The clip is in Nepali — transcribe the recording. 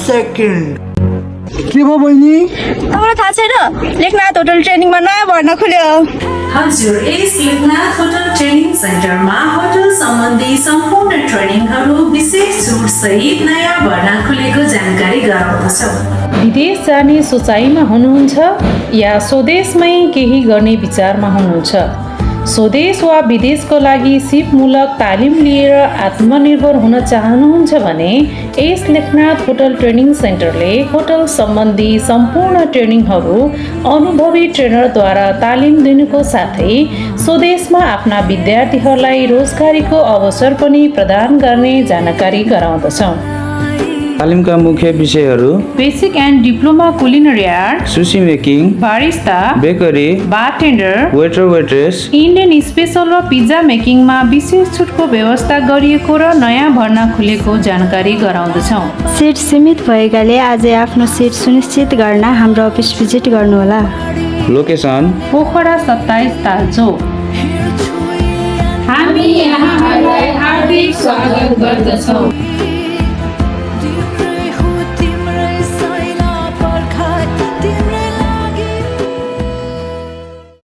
सेकेन्ड। के भयो बहिनी? तपाईँलाई थाहा छैन लेखनाथ होटल ट्रेनिङमा नयाँ भर्ना खुल्यो। हजुर, यस लेखनाथ होटल ट्रेनिङ सेन्टरमा होटल सम्बन्धी सम्पूर्ण ट्रेनिङहरू विशेष छुट सहित नयाँ भर्ना खुलेको जानकारी गराउँदछौँ। विदेश जाने सोचाइमा हुनुहुन्छ या स्वदेशमै केही गर्ने विचारमा हुनुहुन्छ? स्वदेश वा विदेशको लागि सिपमूलक तालिम लिएर आत्मनिर्भर हुन चाहनुहुन्छ भने यस लेखनाथ होटल ट्रेनिङ सेन्टरले होटल सम्बन्धी सम्पूर्ण ट्रेनिङहरू अनुभवी ट्रेनरद्वारा तालिम दिनुको साथै स्वदेशमा आफ्ना विद्यार्थीहरूलाई रोजगारीको अवसर पनि प्रदान गर्ने जानकारी गराउँदछौँ। तालिमका मुख्य विषयहरू basic and diploma culinary art, sushi making, barista, bakery, bartender, waiter waitress, Indian special र पिज्जा मेकिङमा विशेष छुटको व्यवस्था गरिएको र नयाँ भर्ना खुलेको जानकारी गराउँदछौँ। सिट सीमित भएकाले आजै आफ्नो सिट सुनिश्चित गर्न हाम्रो अफिस भिजिट गर्नुहोला। लोकेसन पोखरा 27 तालचोक। हामी यहाँहरूलाई हार्दिक स्वागत गर्दछौँ।